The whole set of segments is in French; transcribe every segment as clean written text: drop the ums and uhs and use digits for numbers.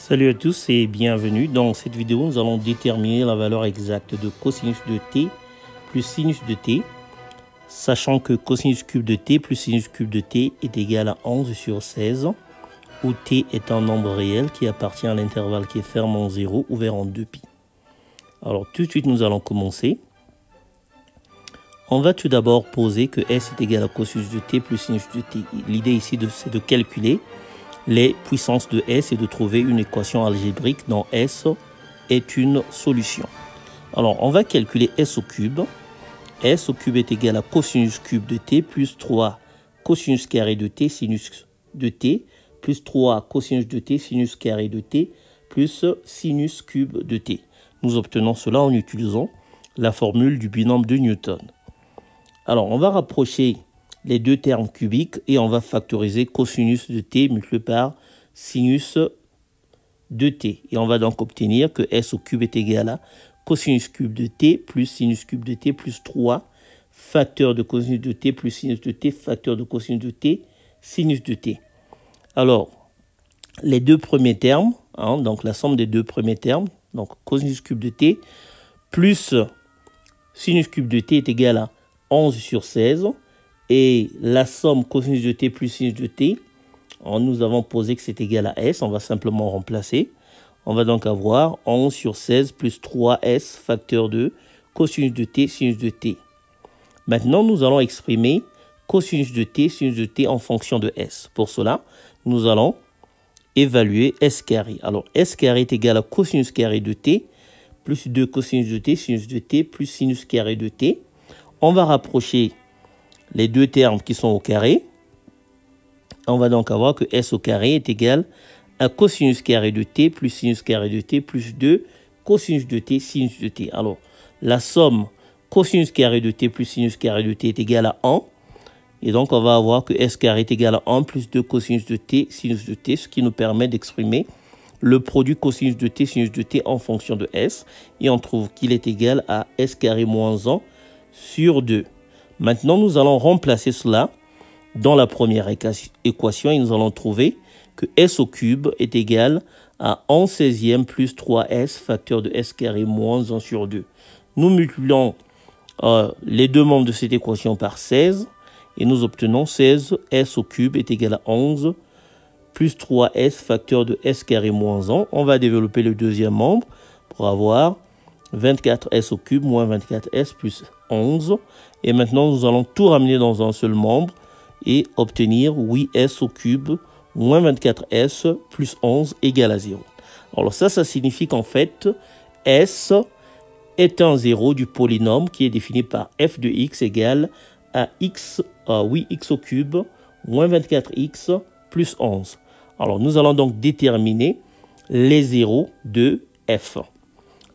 Salut à tous et bienvenue. Dans cette vidéo, nous allons déterminer la valeur exacte de cosinus de t plus sinus de t, sachant que cosinus cube de t plus sinus cube de t est égal à 11 sur 16, où t est un nombre réel qui appartient à l'intervalle qui est fermé en 0 ouvert en 2π. Alors tout de suite, nous allons commencer. On va tout d'abord poser que s est égal à cosinus de t plus sinus de t. L'idée ici, c'est de calculer les puissances de S et de trouver une équation algébrique dont S est une solution. Alors, on va calculer S au cube. S au cube est égal à cosinus cube de t plus 3 cosinus carré de t sinus de t plus 3 cosinus de t sinus carré de t plus sinus cube de t. Nous obtenons cela en utilisant la formule du binôme de Newton. Alors, on va rapprocher les deux termes cubiques et on va factoriser cosinus de t multiplié par sinus de t. Et on va donc obtenir que s au cube est égal à cosinus cube de t plus sinus cube de t plus 3 facteur de cosinus de t plus sinus de t facteur de cosinus de t sinus de t. Alors, les deux premiers termes, donc la somme des deux premiers termes, donc cosinus cube de t plus sinus cube de t est égal à 11 sur 16. Et la somme cosinus de t plus sinus de t, nous avons posé que c'est égal à s. On va simplement remplacer. On va donc avoir 11 sur 16 plus 3s facteur de cosinus de t sinus de t. Maintenant, nous allons exprimer cosinus de t sinus de t en fonction de s. Pour cela, nous allons évaluer s carré. Alors, s carré est égal à cosinus carré de t plus 2 cosinus de t sinus de t plus sinus carré de t. On va rapprocher les deux termes qui sont au carré. On va donc avoir que s au carré est égal à cosinus carré de t plus sinus carré de t plus 2 cosinus de t sinus de t. Alors, la somme cosinus carré de t plus sinus carré de t est égale à 1. Et donc, on va avoir que s carré est égal à 1 plus 2 cosinus de t sinus de t, ce qui nous permet d'exprimer le produit cosinus de t sinus de t en fonction de s. Et on trouve qu'il est égal à s carré moins 1 sur 2. Maintenant, nous allons remplacer cela dans la première équation et nous allons trouver que s au cube est égal à 1 16e plus 3s facteur de s carré moins 1 sur 2. Nous multiplions les deux membres de cette équation par 16 et nous obtenons 16 s au cube est égal à 11 plus 3s facteur de s carré moins 1. On va développer le deuxième membre pour avoir 24s au cube moins 24s plus 11. Et maintenant, nous allons tout ramener dans un seul membre et obtenir 8s au cube moins 24s plus 11 égale à 0. Alors ça signifie qu'en fait, s est un 0 du polynôme qui est défini par f de x égale à 8x au cube moins 24x plus 11. Alors nous allons donc déterminer les zéros de f.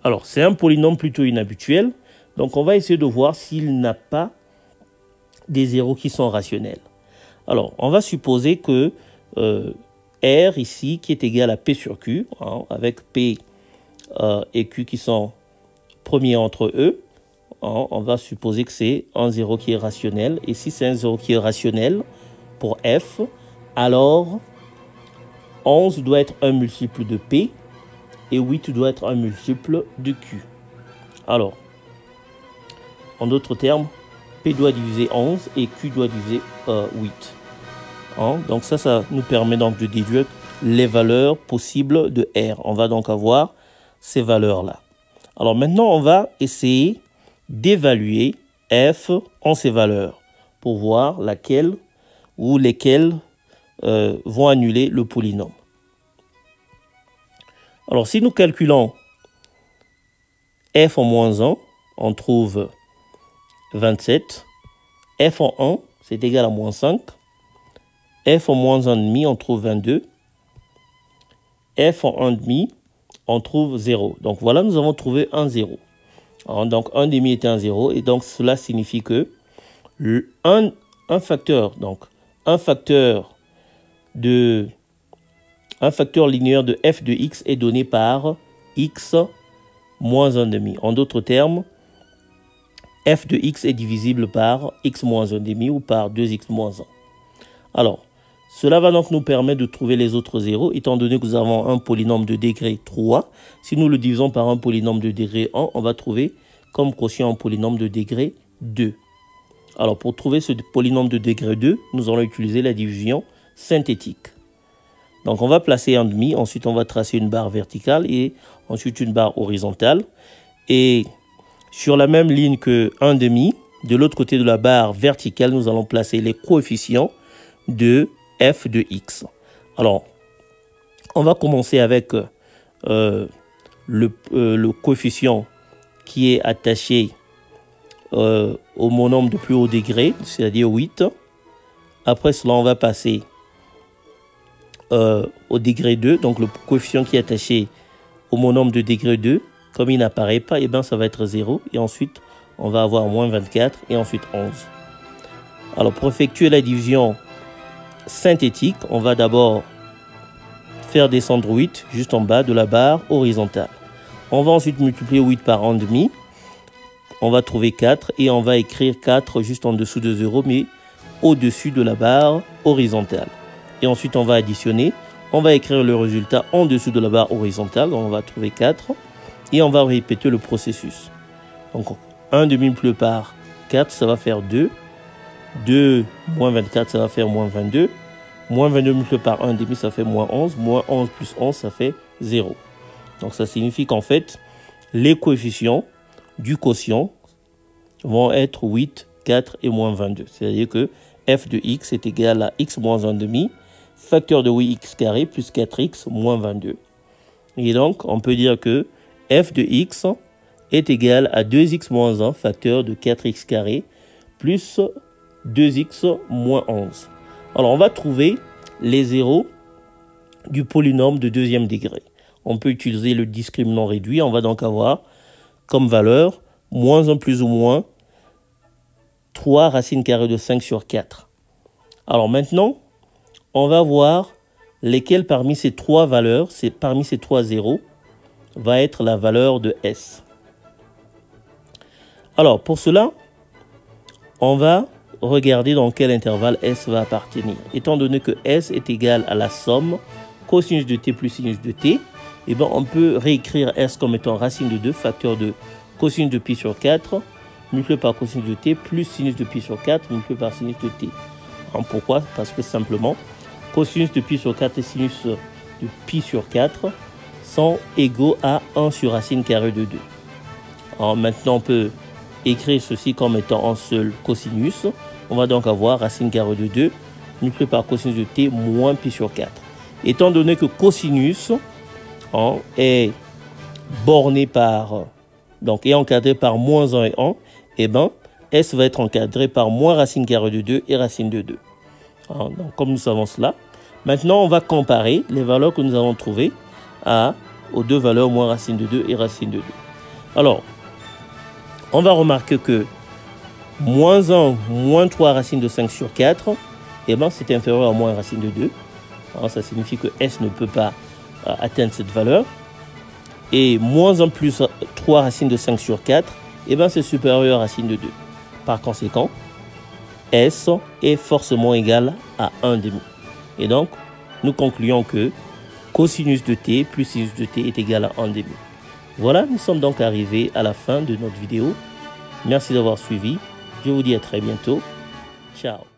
Alors c'est un polynôme plutôt inhabituel. Donc, on va essayer de voir s'il n'a pas des zéros qui sont rationnels. Alors, on va supposer que R ici, qui est égal à P sur Q, avec P et Q qui sont premiers entre eux, on va supposer que c'est un zéro qui est rationnel. Et si c'est un zéro qui est rationnel pour F, alors 11 doit être un multiple de P et 8 doit être un multiple de Q. Alors, en d'autres termes, P doit diviser 11 et Q doit diviser 8. Donc ça nous permet donc de déduire les valeurs possibles de R. On va donc avoir ces valeurs-là. Alors maintenant, on va essayer d'évaluer F en ces valeurs pour voir laquelle ou lesquelles vont annuler le polynôme. Alors si nous calculons F en moins 1, on trouve 27. F en 1, c'est égal à moins 5. F en moins 1,5, on trouve 22. F en 1,5, on trouve 0. Donc voilà, nous avons trouvé un 0. Alors, donc 1,5 est un 0. Et donc cela signifie que un facteur linéaire de f de x est donné par x moins 1,5. En d'autres termes, f de x est divisible par x moins 1,5 ou par 2x moins 1. Alors, Cela va donc nous permettre de trouver les autres zéros, étant donné que nous avons un polynôme de degré 3. Si nous le divisons par un polynôme de degré 1, on va trouver comme quotient un polynôme de degré 2. Alors, pour trouver ce polynôme de degré 2, nous allons utiliser la division synthétique. Donc, on va placer un demi, ensuite on va tracer une barre verticale et ensuite une barre horizontale. Et sur la même ligne que un demi, de l'autre côté de la barre verticale, nous allons placer les coefficients de f de x. Alors, on va commencer avec le coefficient qui est attaché au monombre de plus haut degré, c'est-à-dire 8. Après cela, on va passer au degré 2, donc le coefficient qui est attaché au monombre de degré 2, comme il n'apparaît pas, et bien ça va être 0. Et ensuite, on va avoir moins 24 et ensuite 11. Alors, pour effectuer la division synthétique, on va d'abord faire descendre 8 juste en bas de la barre horizontale. On va ensuite multiplier 8 par 1,5. On va trouver 4 et on va écrire 4 juste en dessous de 0, mais au-dessus de la barre horizontale. Et ensuite, on va additionner. On va écrire le résultat en dessous de la barre horizontale. Donc, on va trouver 4. Et on va répéter le processus. Donc, 1,5 multiplié par 4, ça va faire 2. 2 moins 24, ça va faire moins 22. Moins 22 multiplié par 1,5, ça fait moins 11. Moins 11 plus 11, ça fait 0. Donc, ça signifie qu'en fait, les coefficients du quotient vont être 8, 4 et moins 22. C'est-à-dire que f de x est égal à x moins 1,5, facteur de 8x carré plus 4x moins 22. Et donc, on peut dire que f de x est égal à 2x moins 1, facteur de 4x carré plus 2x moins 11. Alors, on va trouver les zéros du polynôme de deuxième degré. On peut utiliser le discriminant réduit. On va donc avoir comme valeur moins 1 plus ou moins 3 racine carrée de 5 sur 4. Alors maintenant, on va voir lesquels parmi ces trois valeurs, parmi ces trois zéros, va être la valeur de S. Alors pour cela, on va regarder dans quel intervalle S va appartenir. Étant donné que S est égal à la somme cosinus de t plus sinus de t, eh bien on peut réécrire S comme étant racine de 2, facteur de cosinus de pi sur 4, multiplié par cosinus de t, plus sinus de pi sur 4, multiplié par sinus de t. Alors, pourquoi? Parce que simplement, cosinus de pi sur 4 et sinus de pi sur 4 sont égaux à 1 sur racine carrée de 2. Alors maintenant, on peut écrire ceci comme étant un seul cosinus. On va donc avoir racine carrée de 2 multiplié par cosinus de t moins pi sur 4. Étant donné que cosinus est borné par, donc est encadré par moins 1 et 1, et bien S va être encadré par moins racine carrée de 2 et racine de 2. Donc, comme nous savons cela, maintenant on va comparer les valeurs que nous avons trouvées aux deux valeurs moins racine de 2 et racine de 2. Alors, on va remarquer que moins 1, moins 3 racine de 5 sur 4, eh ben, c'est inférieur à moins racine de 2. Alors, ça signifie que S ne peut pas atteindre cette valeur. Et moins 1 plus 3 racine de 5 sur 4, eh ben, c'est supérieur à racine de 2. Par conséquent, S est forcément égal à 1,5. Et donc, nous concluons que cosinus de t plus sinus de t est égal à 1,5. Voilà, nous sommes donc arrivés à la fin de notre vidéo. Merci d'avoir suivi. Je vous dis à très bientôt. Ciao.